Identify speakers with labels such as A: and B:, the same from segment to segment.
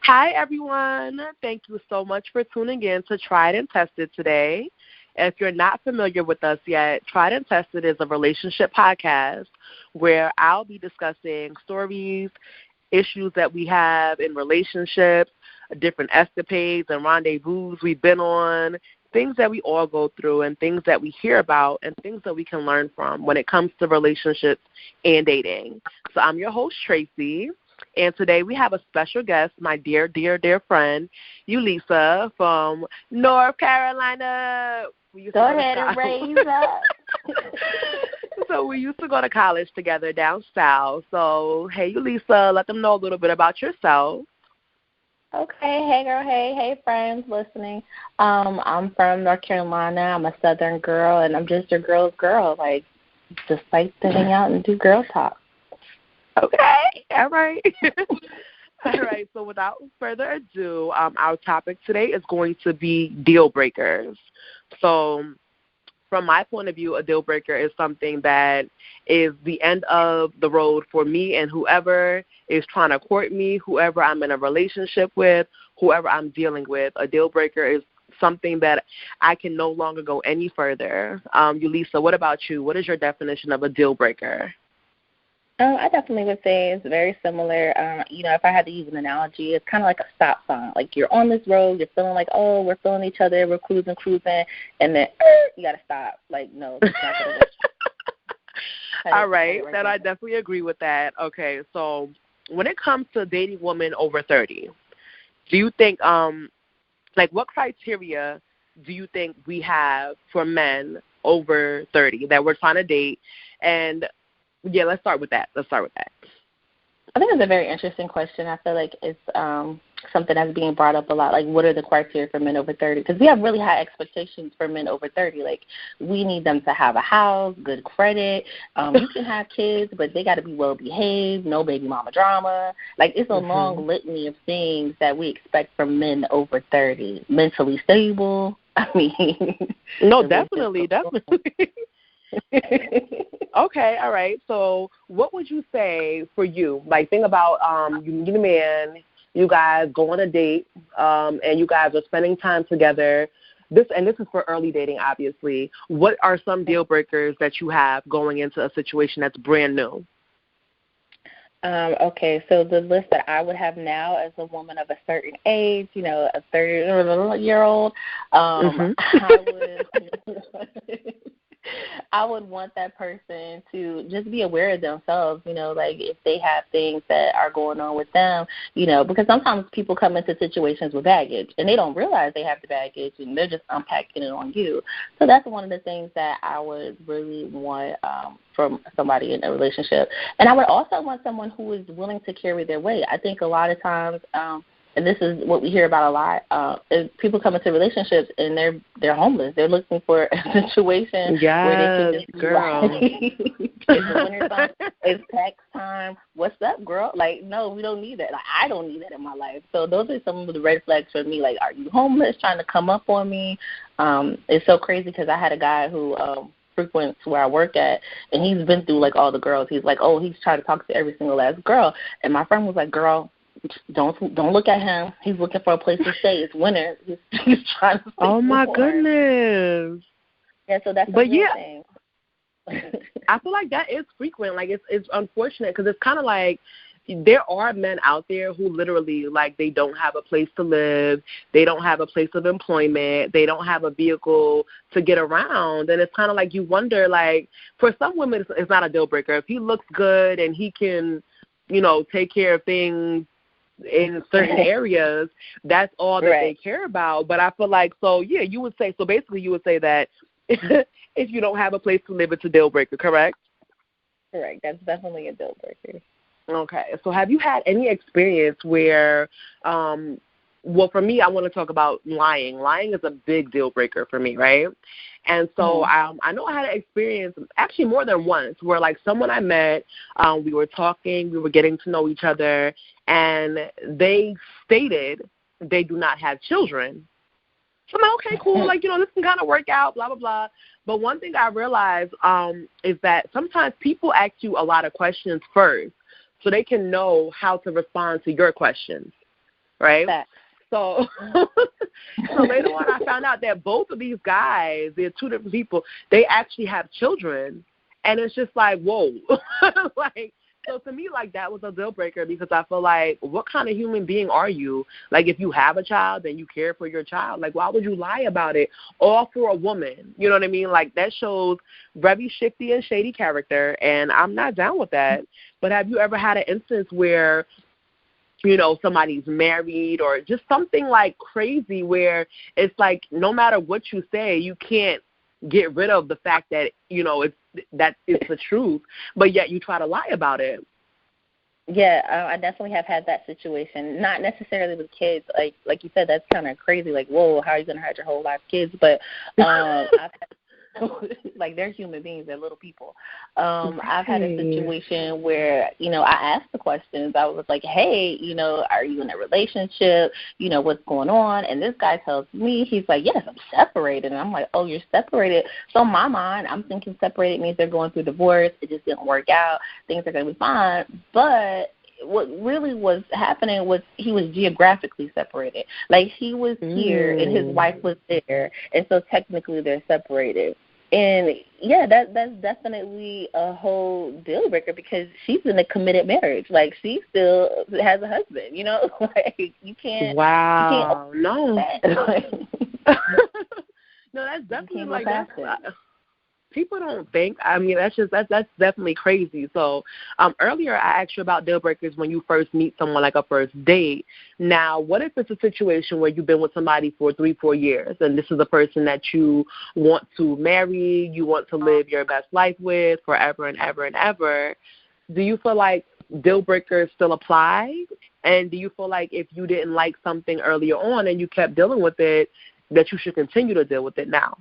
A: Hi, everyone. Thank you so much for tuning in to Tried and Tested today. If you're not familiar with us yet, Tried and Tested is a relationship podcast where I'll be discussing stories, issues that we have in relationships, different escapades and rendezvous we've been on, things that we all go through and things that we hear about and things that we can learn from when it comes to relationships and dating. So I'm your host, Tracey. And today we have a special guest, my dear, dear, dear friend, Eulisa from North Carolina.
B: Go ahead and raise up.
A: So we used to go to college together down south. So, hey, Eulisa, let them know a little bit about yourself.
B: Okay. Hey, girl. Hey, friends listening. I'm from North Carolina. I'm a Southern girl, and I'm just your girl's girl. Like, just like to hang out and do girl talk.
A: Okay, all right. All right, so without further ado, our topic today is going to be deal breakers. So from my point of view, a deal breaker is something that is the end of the road for me and whoever is trying to court me, whoever I'm in a relationship with, whoever I'm dealing with. A deal breaker is something that I can no longer go any further. Eulisa, what about you? What is your definition of a deal breaker?
B: I definitely would say it's very similar. If I had to use an analogy, it's kind of like a stop sign. Like you're on this road, you're feeling like, oh, we're feeling each other, we're cruising, and then you got to stop. Like, no, it's not going to work.
A: All right, that I definitely agree with that. Okay, so when it comes to dating women over 30, do you think, what criteria do you think we have for men over 30 that we're trying to date? And yeah, let's start with that.
B: I think it's a very interesting question. I feel like it's something that's being brought up a lot. Like, what are the criteria for men over 30? Because we have really high expectations for men over 30. Like, we need them to have a house, good credit. You can have kids, but they got to be well-behaved, no baby mama drama. Like, it's a long litany of things that we expect from men over 30. Mentally stable. I mean.
A: No, definitely. Okay, all right. So what would you say for you? Like, think about you meet a man, you guys go on a date, and you guys are spending time together. This is for early dating, obviously. What are some deal breakers that you have going into a situation that's brand new?
B: Okay, so the list that I would have now as a woman of a certain age, a 30-year-old, I would want that person to just be aware of themselves, like if they have things that are going on with them, because sometimes people come into situations with baggage and they don't realize they have the baggage and they're just unpacking it on you. So that's one of the things that I would really want from somebody in a relationship. And I would also want someone who is willing to carry their weight. I think a lot of times, and this is what we hear about a lot, if people come into relationships and they're homeless. They're looking for a situation where they can just
A: girl.
B: It's the winter time. It's tax time. What's up, girl? Like, no, we don't need that. Like, I don't need that in my life. So those are some of the red flags for me. Like, are you homeless, trying to come up on me? It's so crazy because I had a guy who frequents where I work at, and he's been through, like, all the girls. He's like, oh, he's trying to talk to every single last girl. And my friend was like, girl, don't look at him. He's looking for a place to stay. It's winter. He's trying to stay.
A: Oh my goodness.
B: Yeah, so that's the thing.
A: I feel like that is frequent. Like it's unfortunate because it's kind of like there are men out there who literally, like, they don't have a place to live, they don't have a place of employment, they don't have a vehicle to get around, and it's kind of like you wonder, like, for some women it's not a deal breaker. If he looks good and he can, take care of things in certain areas, that's all that they care about. But I feel like, you would say that if you don't have a place to live, it's a deal breaker, correct?
B: Correct. That's definitely a deal breaker.
A: Okay. So have you had any experience where, for me, I want to talk about lying. Lying is a big deal breaker for me, right? And so I know I had an experience, actually more than once, where, like, someone I met, we were talking, we were getting to know each other, and they stated they do not have children. So I'm like, okay, cool, like, this can kind of work out, blah, blah, blah. But one thing I realized is that sometimes people ask you a lot of questions first so they can know how to respond to your questions. right?
B: Facts.
A: So, so later on, I found out that both of these guys, they're two different people, they actually have children. And it's just like, whoa. Like, so to me, like, that was a deal breaker because I feel like, what kind of human being are you? Like, if you have a child, then you care for your child. Like, why would you lie about it? All for a woman. You know what I mean? Like, that shows very shifty and shady character, and I'm not down with that. But have you ever had an instance where, you know, somebody's married or just something like crazy where it's like no matter what you say, you can't get rid of the fact that, you know, it's the truth, but yet you try to lie about it?
B: Yeah, I definitely have had that situation. Not necessarily with kids, like you said, that's kind of crazy. Like, whoa, how are you gonna hide your whole life, kids? But I've had, like, they're human beings, they're little people. I've had a situation where, you know, I asked the questions. I was like, hey, you know, are you in a relationship? You know, what's going on? And this guy tells me, he's like, yes, I'm separated. And I'm like, oh, you're separated. So in my mind, I'm thinking separated means they're going through divorce. It just didn't work out. Things are going to be fine. But what really was happening was he was geographically separated. Like, he was here and his wife was there, and so technically they're separated. And, yeah, that's definitely a whole deal breaker because she's in a committed marriage. Like, she still has a husband, you know? Like, you can't.
A: Wow.
B: You can't
A: No. No, that's definitely like that. People don't think. I mean, that's definitely crazy. So earlier I asked you about deal breakers when you first meet someone, like a first date. Now, what if it's a situation where you've been with somebody for 3-4 years, and this is a person that you want to marry, you want to live your best life with forever and ever and ever? Do you feel like deal breakers still apply? And do you feel like if you didn't like something earlier on and you kept dealing with it, that you should continue to deal with it now?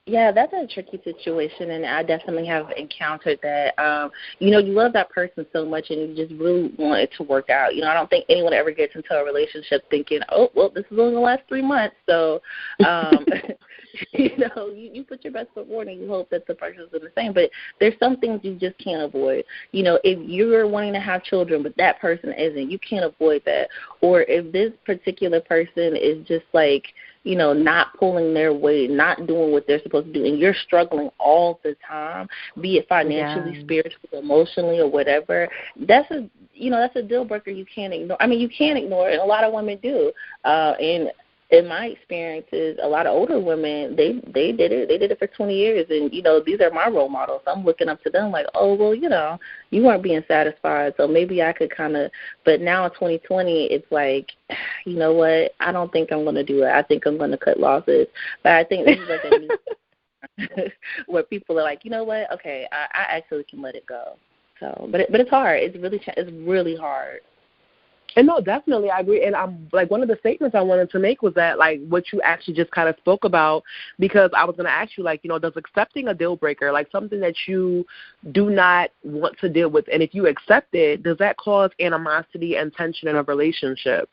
B: Yeah, that's a tricky situation, and I definitely have encountered that. You know, you love that person so much, and you just really want it to work out. You know, I don't think anyone ever gets into a relationship thinking, oh, well, this is only the last 3 months. So, you know, you put your best foot forward, and you hope that the person's doing the same. But there's some things you just can't avoid. You know, if you're wanting to have children, but that person isn't, you can't avoid that. Or if this particular person is just like, you know, not pulling their weight, not doing what they're supposed to do, and you're struggling all the time, be it financially, spiritually, emotionally, or whatever, that's a deal breaker you can't ignore. I mean, you can't ignore it, and a lot of women do. And in my experiences, a lot of older women, they did it. They did it for 20 years, and, you know, these are my role models. I'm looking up to them like, oh, well, you know, you weren't being satisfied, so maybe I could kind of, but now in 2020, it's like, you know what, I don't think I'm going to do it. I think I'm going to cut losses. But I think this is like a new where people are like, you know what, okay, I actually can let it go. So, but it's hard. It's really hard.
A: And no, definitely, I agree. And I'm like, one of the statements I wanted to make was that, like, what you actually just kind of spoke about, because I was going to ask you, like, you know, does accepting a deal breaker, like something that you do not want to deal with, and if you accept it, does that cause animosity and tension in a relationship?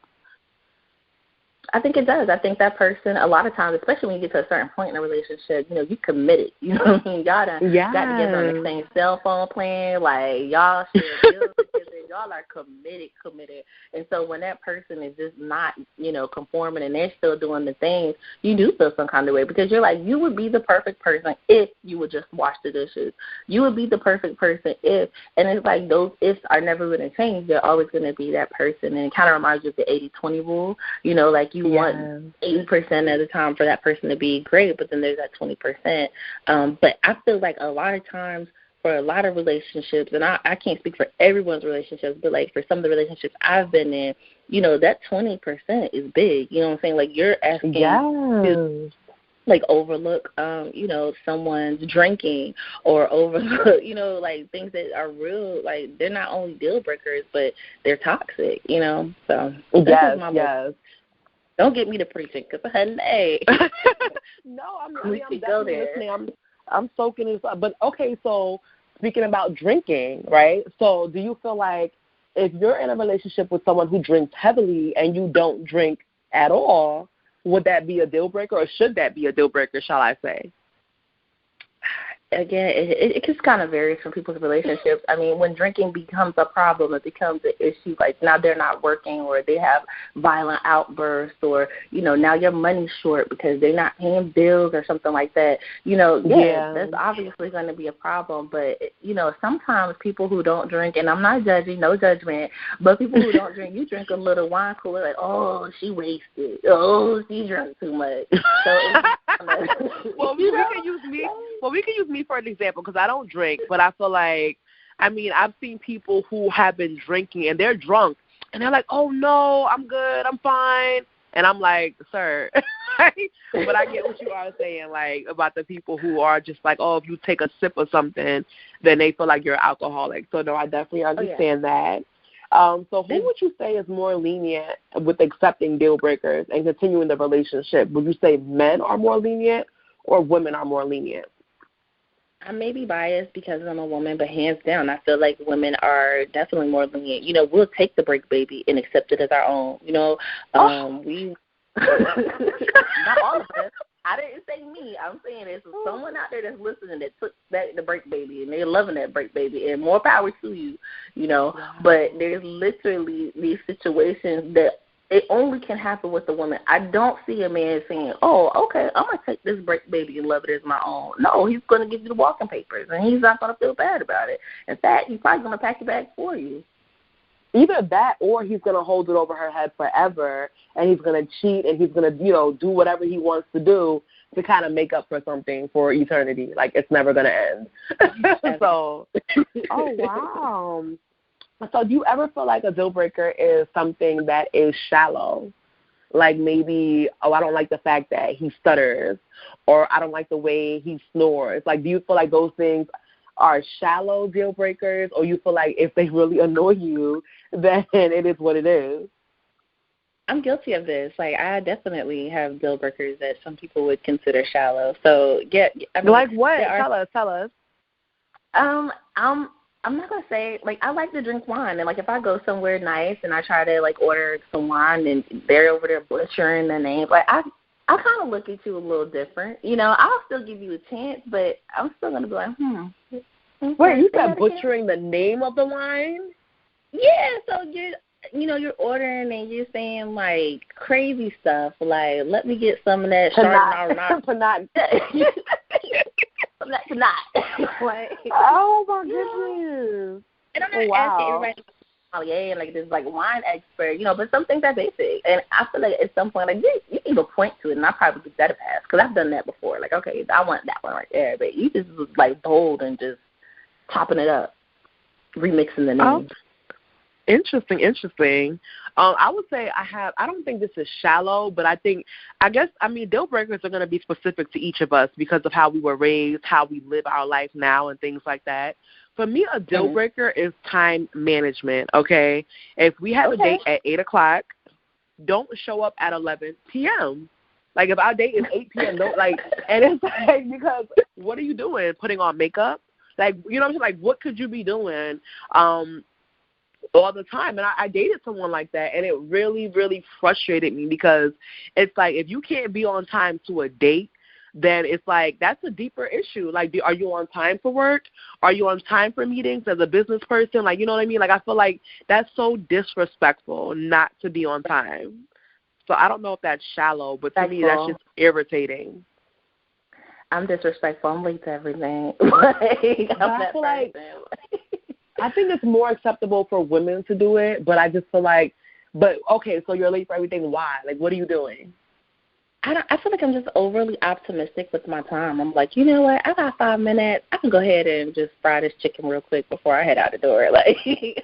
B: I think it does. I think that person, a lot of times, especially when you get to a certain point in a relationship, you know, you committed. You know what I mean? Y'all done got together on the same cell phone plan. Like, y'all share bills together. Y'all are committed. And so when that person is just not, you know, conforming and they're still doing the things, you do feel some kind of way, because you're like, you would be the perfect person if you would just wash the dishes. You would be the perfect person if, and it's like those ifs are never going to change. They're always going to be that person. And it kind of reminds you of the 80-20 rule. You know, like, you want 80% of the time for that person to be great, but then there's that 20%. But I feel like a lot of times for a lot of relationships, and I can't speak for everyone's relationships, but like for some of the relationships I've been in, you know, that 20% is big. You know what I'm saying? Like, you're asking to, like, overlook, you know, someone's drinking, or overlook, you know, like, things that are real, like, they're not only deal breakers, but they're toxic, you know. So yes. Don't get me to preaching, because hey.
A: No, I'm definitely listening. I'm soaking in. But okay, so speaking about drinking, right? So do you feel like if you're in a relationship with someone who drinks heavily and you don't drink at all, would that be a deal breaker, or should that be a deal breaker, shall I say?
B: again, it just kind of varies from people's relationships. I mean, when drinking becomes a problem, it becomes an issue. Like now they're not working, or they have violent outbursts, or now your money's short because they're not paying bills or something like that. That's obviously going to be a problem. But sometimes people who don't drink, and I'm not judging, no judgment, but people who don't drink, you drink a little wine cooler, like, oh, she wasted, oh, she drank too much. So
A: we can use me for an example, because I don't drink, but I feel like, I've seen people who have been drinking and they're drunk and they're like, oh no, I'm good, I'm fine. And I'm like, sir, but I get what you are saying, like, about the people who are just like, oh, if you take a sip of something, then they feel like you're alcoholic. So no, I definitely understand that. So who would you say is more lenient with accepting deal breakers and continuing the relationship? Would you say men are more lenient or women are more lenient?
B: I may be biased because I'm a woman, but hands down, I feel like women are definitely more lenient. We'll take the break baby and accept it as our own. We not all of us. I didn't say me. I'm saying there's someone out there that's listening that took the break baby, and they're loving that break baby, and more power to you, But there's literally these situations that it only can happen with a woman. I don't see a man saying, oh, okay, I'm going to take this break baby and love it as my own. No, he's going to give you the walking papers, and he's not going to feel bad about it. In fact, he's probably going to pack your bag for you.
A: Either that, or he's going to hold it over her head forever, and he's going to cheat, and he's going to, do whatever he wants to do to kind of make up for something for eternity. Like, it's never going to end. So, oh, wow. So do you ever feel like a deal breaker is something that is shallow? Like maybe, oh, I don't like the fact that he stutters, or I don't like the way he snores. Like, do you feel like those things are shallow deal breakers, or you feel like if they really annoy you, then it is what it is?
B: I'm guilty of this. Like, I definitely have deal breakers that some people would consider shallow. So, yeah.
A: Like what? Tell us.
B: I'm not going to say, like, I like to drink wine. And, like, if I go somewhere nice and I try to, like, order some wine and they're over there butchering the names, like, I kind of look at you a little different. I'll still give you a chance, but I'm still going to be like,
A: Wait, you said butchering the name of the wine?
B: Yeah, so you're ordering and you're saying, like, crazy stuff. Like, let me get some of that Chardonnay. Like,
A: oh my goodness!
B: And I'm not asking everybody sommelier and like this like wine expert, but some things are basic. And I feel like at some point, like you can point to it, and I probably give that a pass because I've done that before. Like, okay, I want that one right there, but you just was like bold and just topping it up, remixing the name.
A: Oh. Interesting. I would say I don't think this is shallow, but deal breakers are going to be specific to each of us because of how we were raised, how we live our life now, and things like that. For me, a deal breaker is time management, okay? If we have a date at 8 o'clock, don't show up at 11 p.m. Like, if our date is 8 p.m., and it's like, because what are you doing? Putting on makeup? Like, you know what I'm saying? Like, what could you be doing? All the time. And I dated someone like that, and it really, really frustrated me because it's like if you can't be on time to a date, then it's like that's a deeper issue. Like, are you on time for work? Are you on time for meetings as a business person? Like, you know what I mean? Like, I feel like that's so disrespectful not to be on time. So I don't know if that's shallow, but to me that's just irritating.
B: I'm disrespectful. I'm late to everything. I'm that person.
A: I think it's more acceptable for women to do it, but I just feel like, okay, so you're late for everything. Why? Like, what are you doing?
B: I feel like I'm just overly optimistic with my time. I'm like, you know what? I got 5 minutes. I can go ahead and just fry this chicken real quick before I head out the door. Like,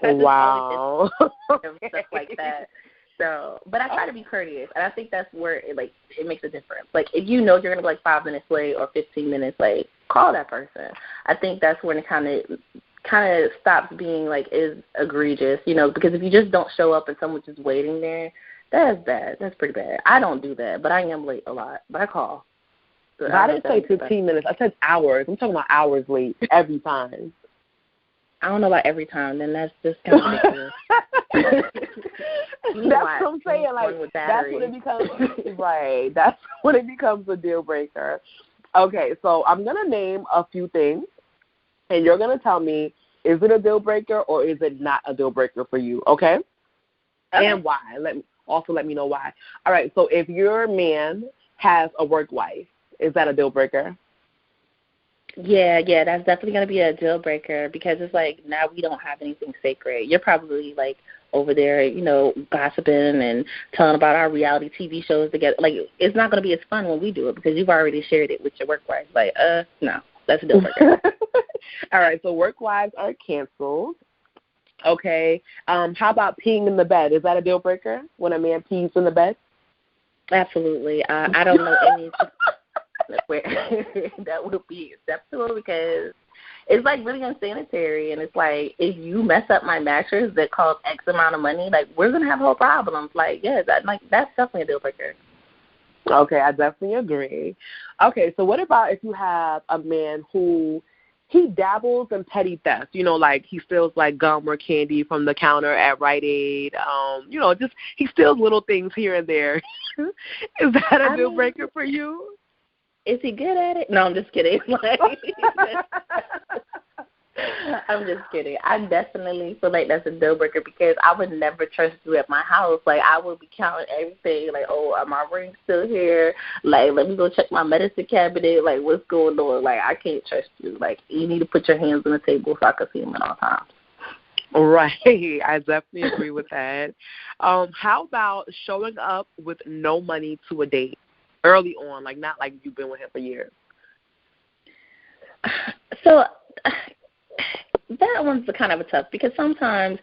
A: wow.
B: Stuff like that. So, but I try to be courteous, and I think that's where it makes a difference. Like, if you know you're gonna be like 5 minutes late or 15 minutes late, call that person. I think that's when it kind of stops being like is egregious, because if you just don't show up and someone's just waiting there, that's bad. That's pretty bad. I don't do that, but I am late a lot. But I call. So
A: I didn't say 15 minutes. I said hours. I'm talking about hours late every time.
B: I don't know about every time. Then that's just kind of ridiculous.
A: That's what I'm saying. Like, that's when it becomes right. That's when it becomes a deal breaker. Okay, so I'm going to name a few things, and you're going to tell me, is it a deal breaker or is it not a deal breaker for you, okay? And why. Let me know why. All right, so if your man has a work wife, is that a deal breaker?
B: Yeah, that's definitely going to be a deal breaker because it's like now we don't have anything sacred. You're probably like over there, gossiping and telling about our reality TV shows together. Like, it's not going to be as fun when we do it because you've already shared it with your work wife. Like, no, that's a deal breaker.
A: All right, so work wives are canceled. Okay. How about peeing in the bed? Is that a deal breaker when a man pees in the bed?
B: Absolutely. I don't know any where that would be acceptable because it's like really unsanitary, and it's like if you mess up my mattress that costs X amount of money, like we're gonna have whole problems. Like, yeah, that's definitely a deal breaker.
A: Okay, I definitely agree. Okay, so what about if you have a man who he dabbles in petty theft, like he steals like gum or candy from the counter at Rite Aid, just he steals little things here and there. Is that a deal breaker for you?
B: Is he good at it? No, I'm just kidding. I'm just kidding. I definitely feel like that's a deal breaker because I would never trust you at my house. Like, I would be counting everything. Like, oh, are my rings still here? Like, let me go check my medicine cabinet. Like, what's going on? Like, I can't trust you. Like, you need to put your hands on the table so I can see them at all times.
A: Right. I definitely agree with that. How about showing up with no money to a date early on, like not like you've been with him for years?
B: So that one's kind of a tough because sometimes,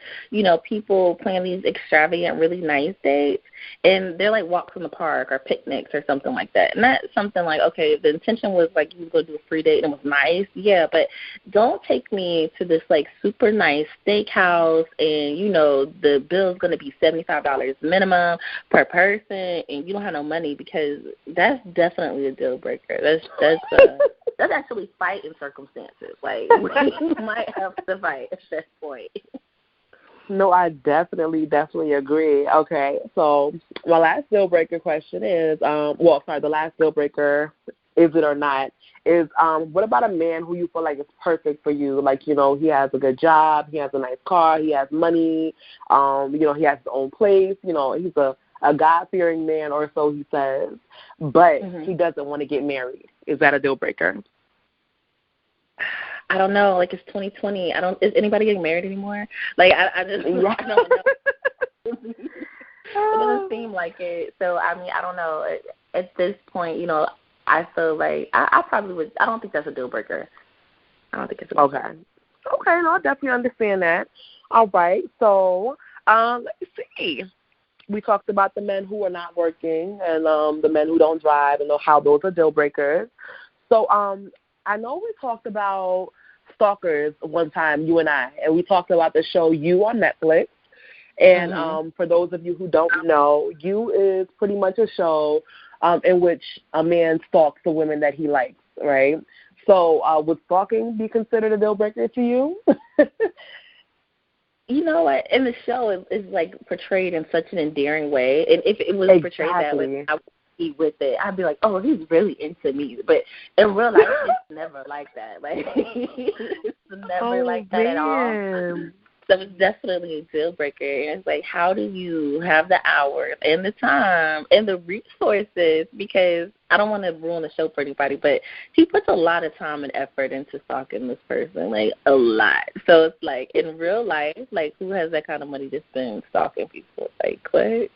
B: people plan these extravagant, really nice dates, and they're like walks in the park or picnics or something like that. And that's something like, okay, the intention was like you was going to do a free date and it was nice, yeah, but don't take me to this like super nice steakhouse and, the bill's going to be $75 minimum per person and you don't have no money because that's definitely a deal breaker. That's actually fighting circumstances. Like, we might have to fight at that point.
A: No, I definitely agree. Okay, so my last deal breaker question is, the last deal breaker, is it or not, is what about a man who you feel like is perfect for you? Like, he has a good job, he has a nice car, he has money, he has his own place, he's a God-fearing man, or so he says, but he doesn't want to get married. Is that a deal breaker?
B: I don't know. Like, it's 2020. Is anybody getting married anymore? Like, I don't know. It doesn't seem like it. So, I mean, I don't know. At this point, I feel like I probably would. I don't think that's a deal breaker. I don't think it's a deal breaker.
A: Okay, no, I definitely understand that. All right, so let's see. We talked about the men who are not working and the men who don't drive and how those are deal breakers. So I know we talked about stalkers one time, you and I, and we talked about the show You on Netflix. And for those of you who don't know, You is pretty much a show in which a man stalks the women that he likes, right? So would stalking be considered a deal breaker to you?
B: You know what? In the show, it's like portrayed in such an endearing way. And if it was portrayed that way, I would be with it. I'd be like, oh, he's really into me. But in real life, it's never like that. Like, it's never like that at all. So it's definitely a deal breaker. And it's like, how do you have the hours and the time and the resources? Because I don't want to ruin the show for anybody, but he puts a lot of time and effort into stalking this person, like a lot. So it's like, in real life, like, who has that kind of money to spend stalking people? Like, what?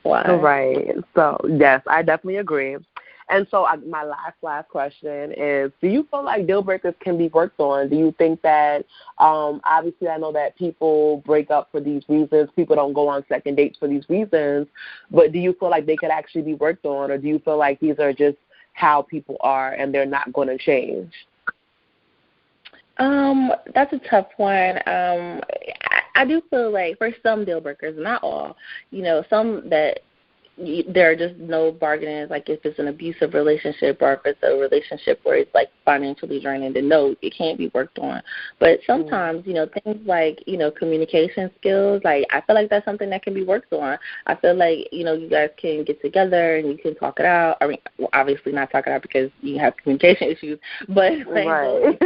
B: Why?
A: Right. So, yes, I definitely agree. And so my last question is, do you feel like deal breakers can be worked on? Do you think that, obviously I know that people break up for these reasons, people don't go on second dates for these reasons, but do you feel like they could actually be worked on, or do you feel like these are just how people are and they're not going to change?
B: That's a tough one. I do feel like for some deal breakers, not all, some that there are just no bargaining, like if it's an abusive relationship or if it's a relationship where it's like financially draining, then no, it can't be worked on. But sometimes, things like, communication skills, like I feel like that's something that can be worked on. I feel like, you guys can get together and you can talk it out. I mean, well, obviously not talk it out because you have communication issues, but like,
A: right.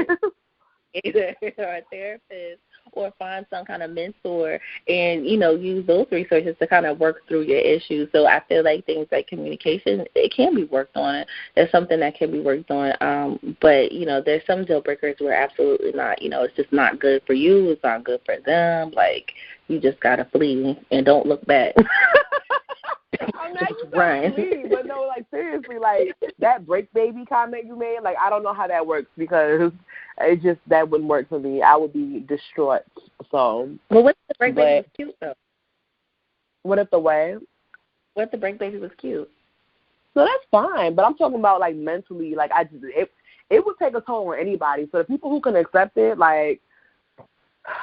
B: either a therapist or find some kind of mentor and, use those resources to kind of work through your issues. So I feel like things like communication, it can be worked on. There's something that can be worked on. But, there's some deal breakers where absolutely not. It's just not good for you. It's not good for them. Like, you just got to flee and don't look back.
A: I'm not run. But no, like seriously, like that break baby comment you made, like I don't know how that works because it just that wouldn't work for me. I would be distraught. So,
B: well, what if the break baby was cute though?
A: What if the way?
B: What if the break baby was cute?
A: So that's fine, but I'm talking about like mentally, like it would take a toll on anybody. So the people who can accept it, like,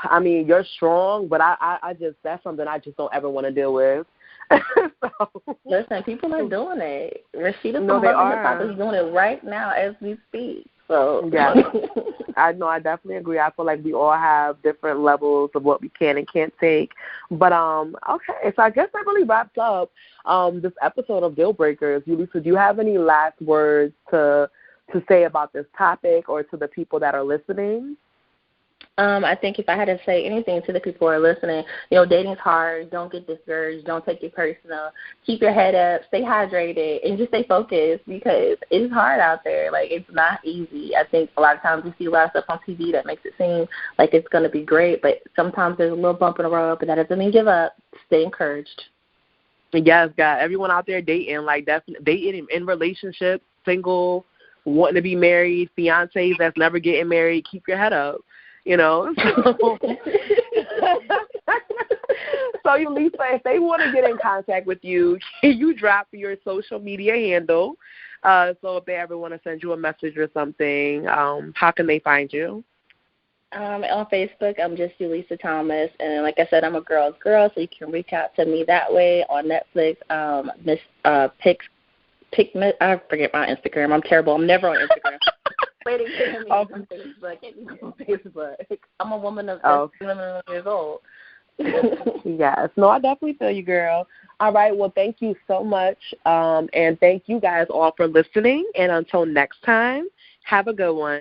A: I mean, you're strong, but I just that's something I just don't ever want to deal with. So,
B: listen, people are doing it. Rashida from
A: no, they are.
B: is doing it right now as we speak. So
A: yeah, I definitely agree. I feel like we all have different levels of what we can and can't take. But okay, so I guess that really wraps up this episode of Deal Breakers. Eulisa, do you have any last words to say about this topic or to the people that are listening?
B: I think if I had to say anything to the people who are listening, dating's hard. Don't get discouraged. Don't take it personal. Keep your head up. Stay hydrated. And just stay focused because it's hard out there. Like, it's not easy. I think a lot of times you see a lot of stuff on TV that makes it seem like it's going to be great, but sometimes there's a little bump in the road, but that doesn't mean give up. Stay encouraged.
A: Yes, God. Everyone out there dating, like definitely dating in relationships, single, wanting to be married, fiancés that's never getting married, keep your head up. So Eulisa, if they want to get in contact with you, can you drop your social media handle? So if they ever want to send you a message or something, how can they find you?
B: On Facebook, I'm just Eulisa Thomas, and like I said, I'm a girl's girl, so you can reach out to me that way. On Netflix, I forget my Instagram. I'm terrible. I'm never on Instagram. Waiting to me on Facebook. Can't be on Facebook. I'm a woman of 11 years old.
A: Yes. No, I definitely feel you, girl. All right. Well, thank you so much. And thank you guys all for listening. And until next time, have a good one.